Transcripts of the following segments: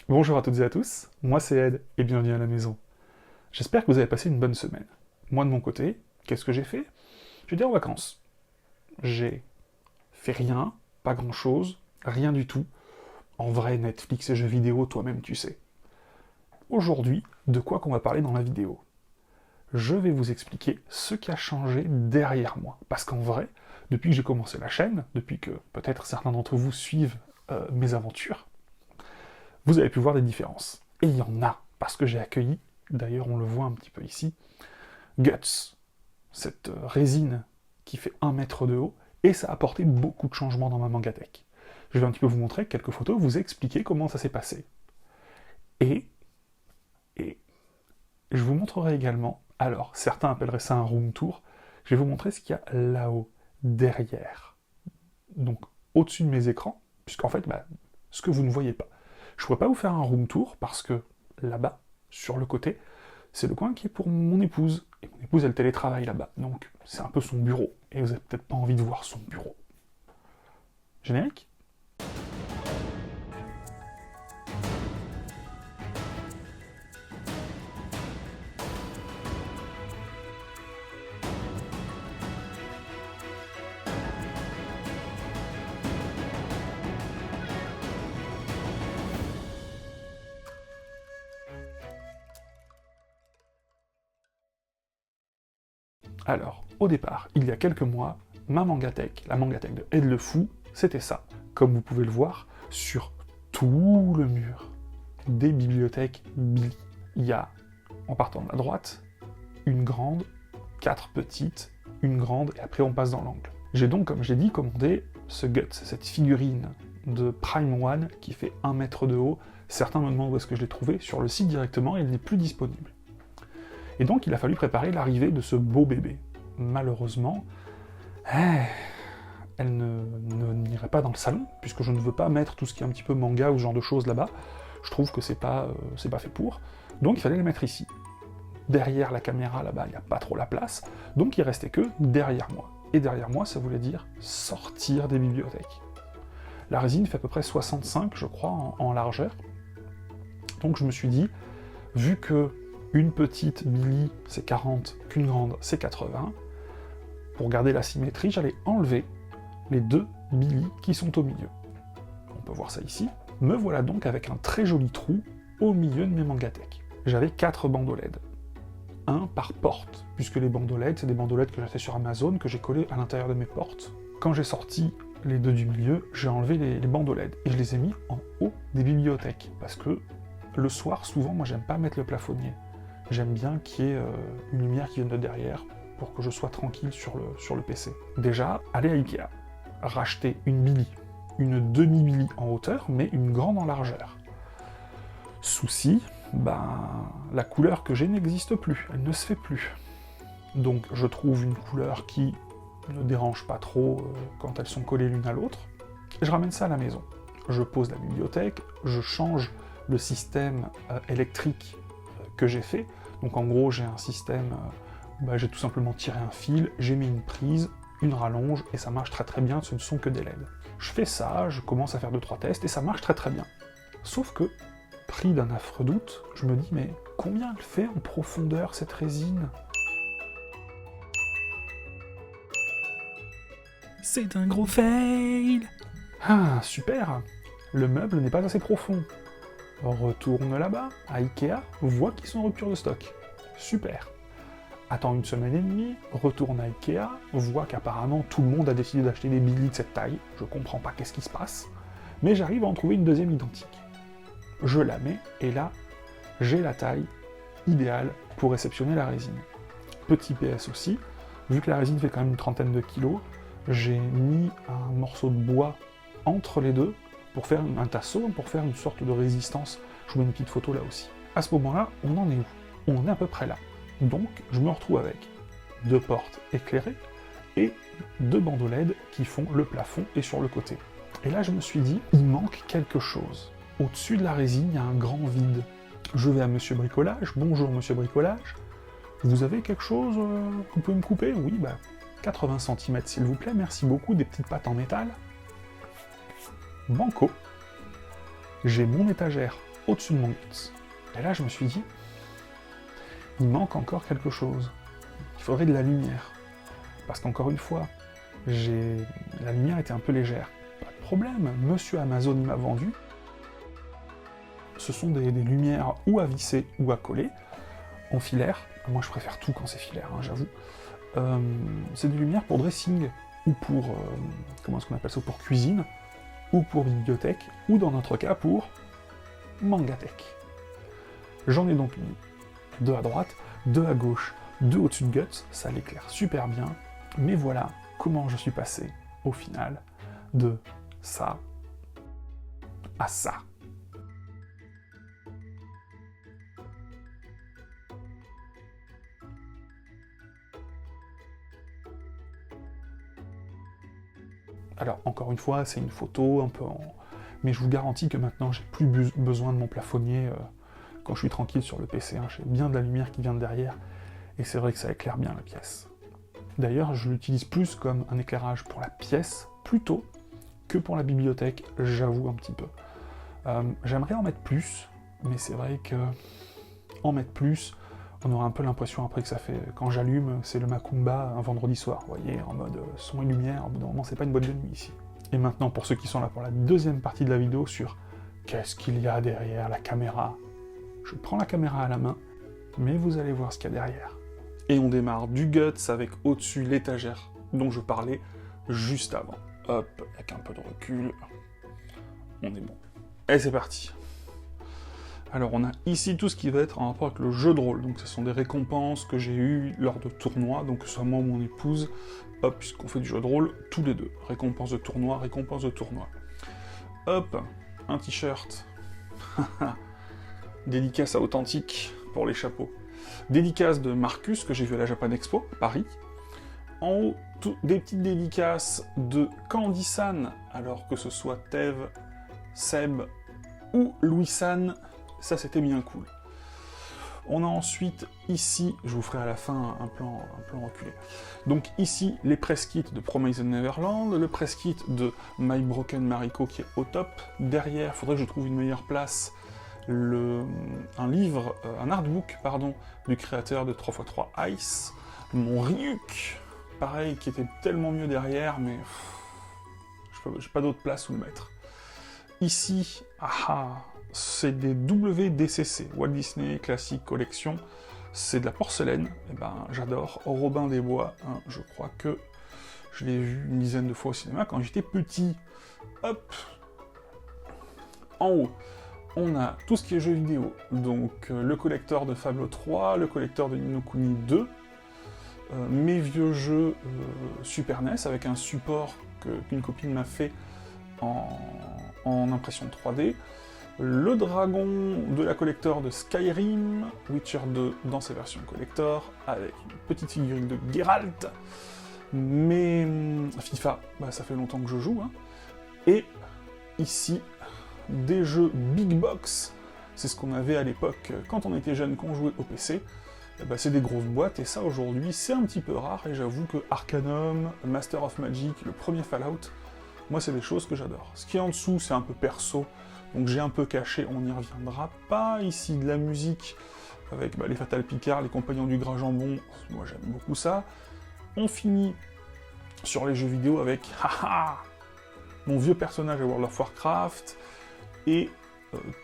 Bonjour à toutes et à tous, moi c'est Ed et bienvenue à la maison. J'espère que vous avez passé une bonne semaine. Moi de mon côté, qu'est-ce que j'ai fait? J'étais en vacances. J'ai fait rien, pas grand-chose, rien du tout. En vrai, Netflix et jeux vidéo, toi-même tu sais. Aujourd'hui, de quoi qu'on va parler dans la vidéo? Je vais vous expliquer ce qui a changé derrière moi. Parce qu'en vrai, depuis que j'ai commencé la chaîne, depuis que peut-être certains d'entre vous suivent mes aventures, vous avez pu voir des différences. Et il y en a, parce que j'ai accueilli, d'ailleurs on le voit un petit peu ici, Guts, cette résine qui fait 1 mètre de haut, et ça a apporté beaucoup de changements dans ma mangatech. Je vais un petit peu vous montrer quelques photos, vous expliquer comment ça s'est passé. Et, et je vous montrerai également, alors certains appelleraient ça un room tour, je vais vous montrer ce qu'il y a là-haut, derrière. Donc au-dessus de mes écrans, puisqu'en fait, ce que vous ne voyez pas. Je ne pourrais pas vous faire un room tour parce que là-bas, sur le côté, c'est le coin qui est pour mon épouse. Et mon épouse, elle télétravaille là-bas. Donc, c'est un peu son bureau. Et vous n'avez peut-être pas envie de voir son bureau. Générique? Alors, au départ, il y a quelques mois, ma mangatech, la mangatech de Ed le Fou, c'était ça. Comme vous pouvez le voir, sur tout le mur des bibliothèques Billy. Il y a, en partant de la droite, une grande, 4 petites, une grande, et après on passe dans l'angle. J'ai donc, comme j'ai dit, commandé ce Guts, cette figurine de Prime One qui fait 1 mètre de haut. Certains me demandent où est-ce que je l'ai trouvé, sur le site directement, et il n'est plus disponible. Et donc il a fallu préparer l'arrivée de ce beau bébé. Malheureusement, elle n'irait pas dans le salon, puisque je ne veux pas mettre tout ce qui est un petit peu manga ou ce genre de choses là-bas. Je trouve que c'est pas fait pour. Donc il fallait les mettre ici. Derrière la caméra là-bas, il n'y a pas trop la place, donc il restait que derrière moi. Et derrière moi, ça voulait dire sortir des bibliothèques. La résine fait à peu près 65, je crois, en largeur. Donc je me suis dit, vu que une petite Billy c'est 40, qu'une grande c'est 80, pour garder la symétrie, j'allais enlever les 2 Billy qui sont au milieu. On peut voir ça ici. Me voilà donc avec un très joli trou au milieu de mes mangatech. J'avais 4 bandeaux LED. Un par porte, puisque les bandeaux LED, c'est des bandeaux LED que j'ai achetés sur Amazon, que j'ai collés à l'intérieur de mes portes. Quand j'ai sorti les 2 du milieu, j'ai enlevé les bandeaux LED, et je les ai mis en haut des bibliothèques, parce que le soir, souvent, moi j'aime pas mettre le plafonnier. J'aime bien qu'il y ait une lumière qui vienne de derrière, pour que je sois tranquille sur le PC. Déjà, aller à Ikea, racheter une Billy, une demi-Billy en hauteur, mais une grande en largeur. Souci, la couleur que j'ai n'existe plus, elle ne se fait plus. Donc je trouve une couleur qui ne dérange pas trop quand elles sont collées l'une à l'autre, et je ramène ça à la maison. Je pose la bibliothèque, je change le système électrique que j'ai fait, donc en gros j'ai un système, j'ai tout simplement tiré un fil, j'ai mis une prise, une rallonge, et ça marche très très bien, ce ne sont que des LED. Je fais ça, je commence à faire 2-3 tests, et ça marche très très bien. Sauf que, pris d'un affreux doute, je me dis, mais combien elle fait en profondeur cette résine? C'est un gros fail! Ah, super! Le meuble n'est pas assez profond. Retourne là-bas, à Ikea, vois qu'ils sont en rupture de stock. Super! Attends 1 semaine et demie, retourne à Ikea, vois qu'apparemment tout le monde a décidé d'acheter des Billy de cette taille, je comprends pas qu'est-ce qui se passe, mais j'arrive à en trouver une deuxième identique. Je la mets, et là, j'ai la taille idéale pour réceptionner la résine. Petit PS aussi, vu que la résine fait quand même une trentaine de kilos, j'ai mis un morceau de bois entre les deux, pour faire un tasseau, pour faire une sorte de résistance. Je vous mets une petite photo là aussi. À ce moment-là, on en est où? On est à peu près là. Donc, je me retrouve avec 2 portes éclairées, et 2 bandeaux LED qui font le plafond et sur le côté. Et là, je me suis dit, il manque quelque chose. Au-dessus de la résine, il y a un grand vide. Je vais à Monsieur Bricolage, bonjour Monsieur Bricolage, vous avez quelque chose que vous pouvez me couper? Oui, 80 cm s'il vous plaît, merci beaucoup, des petites pattes en métal. Banco. J'ai mon étagère au-dessus de mon guts. Et là, je me suis dit, il manque encore quelque chose. Il faudrait de la lumière. Parce qu'encore une fois, la lumière était un peu légère. Pas de problème, monsieur Amazon m'a vendu. Ce sont des lumières ou à visser ou à coller, en filaire. Moi, je préfère tout quand c'est filaire, hein, j'avoue. C'est des lumières pour dressing, ou pour, comment est-ce qu'on appelle ça, pour cuisine, ou pour bibliothèque, ou dans notre cas, pour Mangatech. J'en ai donc mis 2 à droite, 2 à gauche, 2 au-dessus de Guts, ça l'éclaire super bien, mais voilà comment je suis passé, au final, de ça à ça. Alors, encore une fois, c'est une photo, un peu en... Mais je vous garantis que maintenant, j'ai plus besoin de mon plafonnier quand je suis tranquille sur le PC. Hein. J'ai bien de la lumière qui vient de derrière, et c'est vrai que ça éclaire bien la pièce. D'ailleurs, je l'utilise plus comme un éclairage pour la pièce, plutôt que pour la bibliothèque, j'avoue un petit peu. J'aimerais en mettre plus, mais c'est vrai que en mettre plus, on aura un peu l'impression après que ça fait... Quand j'allume, c'est le Macumba un vendredi soir, vous voyez, en mode son et lumière, au bout d'un moment, c'est pas une boîte de nuit ici. Et maintenant, pour ceux qui sont là pour la deuxième partie de la vidéo sur qu'est-ce qu'il y a derrière la caméra, je prends la caméra à la main, mais vous allez voir ce qu'il y a derrière. Et on démarre du Guts avec au-dessus l'étagère dont je parlais juste avant. Hop, avec un peu de recul, on est bon. Et c'est parti. Alors on a ici tout ce qui va être en rapport avec le jeu de rôle, donc ce sont des récompenses que j'ai eues lors de tournois, donc que ce soit moi ou mon épouse, hop, puisqu'on fait du jeu de rôle tous les deux. Récompense de tournoi, récompense de tournoi. Hop, un t-shirt. Dédicace à Authentique pour les chapeaux. Dédicace de Marcus, que j'ai vu à la Japan Expo, à Paris. En haut, des petites dédicaces de Candy-san, alors que ce soit Tev, Seb ou Louis-san, ça c'était bien cool. On a ensuite ici, je vous ferai à la fin un plan reculé. Donc ici, les press kits de Promise Neverland, le press kit de My Broken Mariko qui est au top. Derrière, il faudrait que je trouve une meilleure place, un livre, un artbook, pardon, du créateur de 3x3 Ice. Mon Ryuk, pareil, qui était tellement mieux derrière, mais j'ai pas d'autre place où le mettre. Ici, c'est des WDCC, Walt Disney Classic Collection, c'est de la porcelaine, et ben j'adore, Robin des Bois, hein, je crois que je l'ai vu une dizaine de fois au cinéma quand j'étais petit. Hop. En haut, on a tout ce qui est jeux vidéo, donc le collector de Fable 3, le collector de Ni no Kuni 2, mes vieux jeux Super NES avec un support qu'une copine m'a fait en impression 3D, le dragon de la collector de Skyrim, Witcher 2 dans ses versions collector, avec une petite figurine de Geralt, mais FIFA, bah, ça fait longtemps que je joue, hein. Et ici, des jeux Big Box, c'est ce qu'on avait à l'époque quand on était jeune, qu'on jouait au PC, bah, c'est des grosses boîtes, et ça aujourd'hui c'est un petit peu rare, et j'avoue que Arcanum, Master of Magic, le premier Fallout, moi c'est des choses que j'adore. Ce qui est en dessous c'est un peu perso, donc j'ai un peu caché, on y reviendra pas. Ici de la musique, avec les Fatal Picard, les Compagnons du Gras Jambon, moi j'aime beaucoup ça. On finit sur les jeux vidéo avec, mon vieux personnage à World of Warcraft, et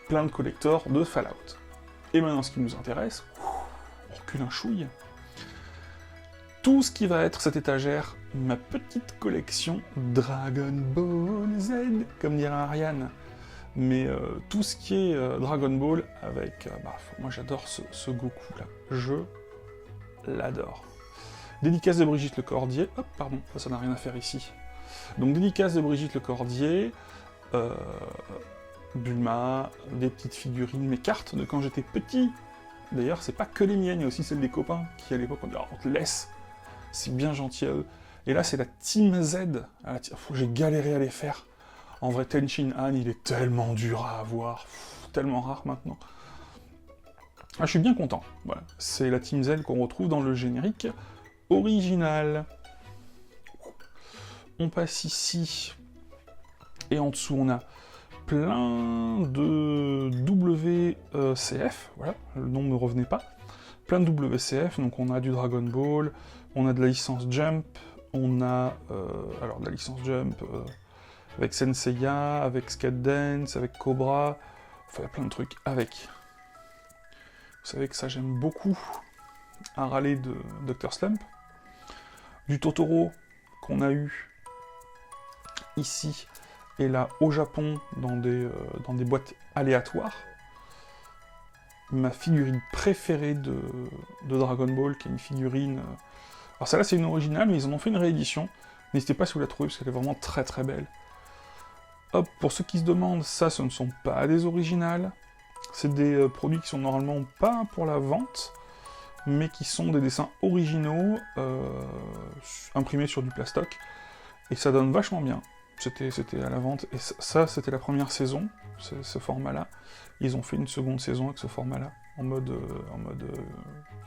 plein de collectors de Fallout. Et maintenant ce qui nous intéresse, on recule un chouille, tout ce qui va être cette étagère, ma petite collection Dragon Ball Z, comme dirait Ariane. Mais tout ce qui est Dragon Ball, avec... moi j'adore ce Goku là, je l'adore. Dédicace de Brigitte Lecordier, hop, pardon, ça n'a rien à faire ici. Donc dédicace de Brigitte Lecordier, Bulma, des petites figurines, mes cartes de quand j'étais petit. D'ailleurs, c'est pas que les miennes, il y a aussi celles des copains qui à l'époque on dit on te laisse, c'est bien gentil à eux. Et là c'est la Team Z, j'ai galéré à les faire. En vrai, Tenchin Han, il est tellement dur à avoir, tellement rare maintenant. Je suis bien content, voilà. C'est la Team Z qu'on retrouve dans le générique original. On passe ici, et en dessous on a plein de WCF, voilà, le nom ne me revenait pas. Plein de WCF, donc on a du Dragon Ball, on a de la licence Jump, on a alors de la licence Jump avec Senseiya, avec Skate Dance, avec Cobra, enfin il y a plein de trucs avec. Vous savez que ça j'aime beaucoup, un râler de Dr Slump. Du Totoro qu'on a eu ici et là au Japon dans des boîtes aléatoires. Ma figurine préférée de Dragon Ball, qui est une figurine... Alors celle-là c'est une originale, mais ils en ont fait une réédition. N'hésitez pas si vous la trouvez, parce qu'elle est vraiment très très belle. Hop, pour ceux qui se demandent, ça ce ne sont pas des originales. C'est des produits qui sont normalement pas pour la vente, mais qui sont des dessins originaux, imprimés sur du plastoc. Et ça donne vachement bien. C'était à la vente, et ça c'était la première saison, ce format-là. Ils ont fait une seconde saison avec ce format-là, en mode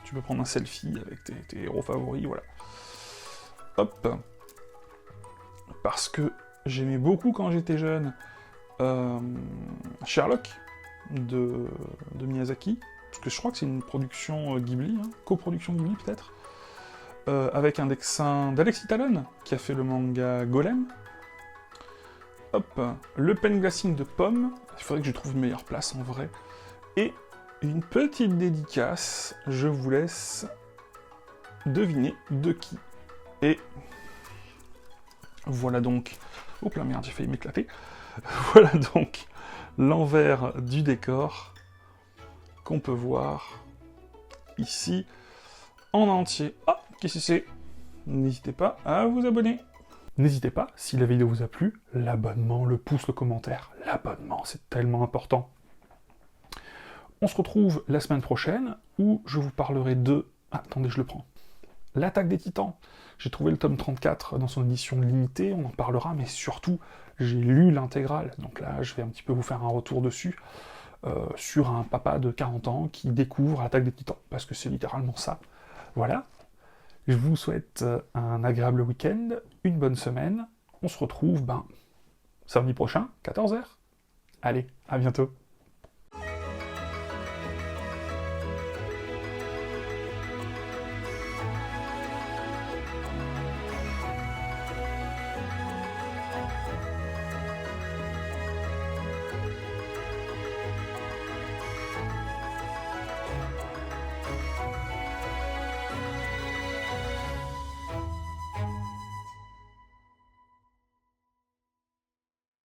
tu peux prendre un selfie avec tes héros favoris, voilà. Hop. Parce que j'aimais beaucoup quand j'étais jeune Sherlock de Miyazaki, parce que je crois que c'est une production Ghibli, hein, coproduction Ghibli peut-être, avec un dessin d'Alexis Talon, qui a fait le manga Golem. Hop, le pen glacing de Pomme, il faudrait que je trouve une meilleure place en vrai. Et une petite dédicace, je vous laisse deviner de qui. Et voilà donc... Oh là merde, j'ai failli m'éclater. Voilà donc l'envers du décor qu'on peut voir ici en entier. Ah, qu'est-ce que c'est? N'hésitez pas à vous abonner. N'hésitez pas, si la vidéo vous a plu, l'abonnement, le pouce, le commentaire. L'abonnement, c'est tellement important. On se retrouve la semaine prochaine, où je vous parlerai de... Ah, attendez, je le prends. L'Attaque des Titans. J'ai trouvé le tome 34 dans son édition limitée, on en parlera, mais surtout, j'ai lu l'intégrale. Donc là, je vais un petit peu vous faire un retour dessus, sur un papa de 40 ans qui découvre l'Attaque des Titans, parce que c'est littéralement ça. Voilà. Je vous souhaite un agréable week-end, une bonne semaine. On se retrouve samedi prochain, 14h. Allez, à bientôt.